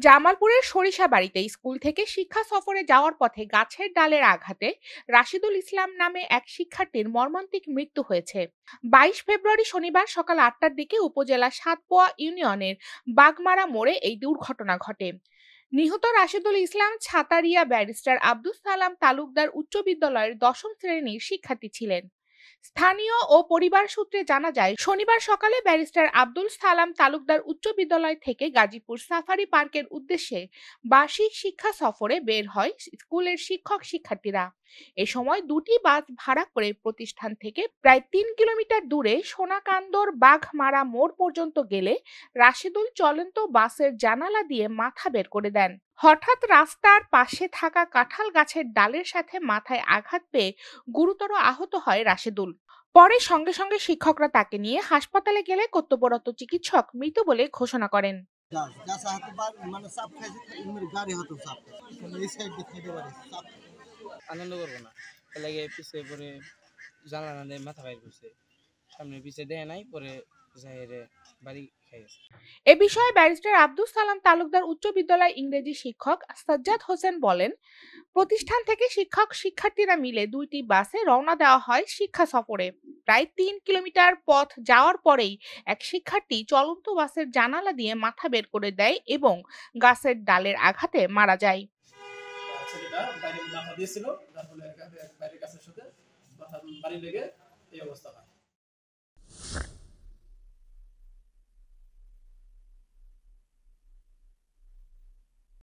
জামালপুরের সরিষাবাড়ীতে স্কুল থেকে শিক্ষা সফরে যাওয়ার পথে গাছের ডালের আঘাতে রাশিদুল ইসলাম নামে এক শিক্ষার্থীর মর্মান্তিক মৃত্যু হয়েছে। 22 ফেব্রুয়ারি শনিবার সকাল 8টার দিকে উপজেলা সাতপোয়া ইউনিয়নের বাগমারা মোড়ে এই দুর্ঘটনা ঘটে। নিহত রাশিদুল ইসলাম ছাতারিয়া ব্যারিস্টার আব্দুল সালাম তালুকদার উচ্চ বিদ্যালয়ের 10ম শ্রেণীর শিক্ষার্থী ছিলেন। স্থানীয় ও পরিবার সূত্রে জানা যায়, শনিবার সকালে ব্যারিস্টার আব্দুল সালাম তালুকদার উচ্চ বিদ্যালয় থেকে গাজীপুর সাফারি পার্কের উদ্দেশ্যে বার্ষিক শিক্ষা সফরে বের হয় স্কুলের শিক্ষক শিক্ষার্থীরা। এ সময় দুটি বাস ভাড়া করে প্রতিষ্ঠান থেকে প্রায় 3 কিলোমিটার দূরে সোনাকান্দর বাঘমারা মোড় পর্যন্ত গেলে রাশিদুল চলন্ত বাসের জানালা দিয়ে মাথা বের করে দেন। হঠাৎ রাস্তার পাশে থাকা কাঁঠাল গাছের ডালের সাথে মাথায় আঘাত পেয়ে গুরুতর আহত হয় রাশেদুল। পরে সঙ্গে সঙ্গে শিক্ষকরা তাকে নিয়ে হাসপাতালে গেলে কর্তব্যরত চিকিৎসক মৃত বলে ঘোষণা করেন। আনন্দ করবো না, লাগে পিছিয়ে পরে জানালা দিয়ে মাথা বাইর করছে, সামনে পিছিয়ে দেয় নাই, পরে বাড়ি খাইছে। এ বিষয়ে ব্যারিস্টার আব্দুল সালাম তালুকদার উচ্চ বিদ্যালয় ইংরেজি শিক্ষক সাজ্জাদ হোসেন বলেন, প্রতিষ্ঠান থেকে শিক্ষক শিক্ষার্থীরা মিলে দুইটি বাসে রওনা দেওয়া হয় শিক্ষা সফরে। প্রায় 3 কিলোমিটার পথ যাওয়ার পরেই এক শিক্ষার্থী চলন্ত বাসের জানালা দিয়ে মাথা বের করে দেয় এবং গাছের ডালের আঘাতে মারা যায়। ছেলেটা বাইরে মাথা দিয়েছিল, যার ফলে বাইরের গাছের সাথে মাথা বাড়ি লেগে এই অবস্থা হয়।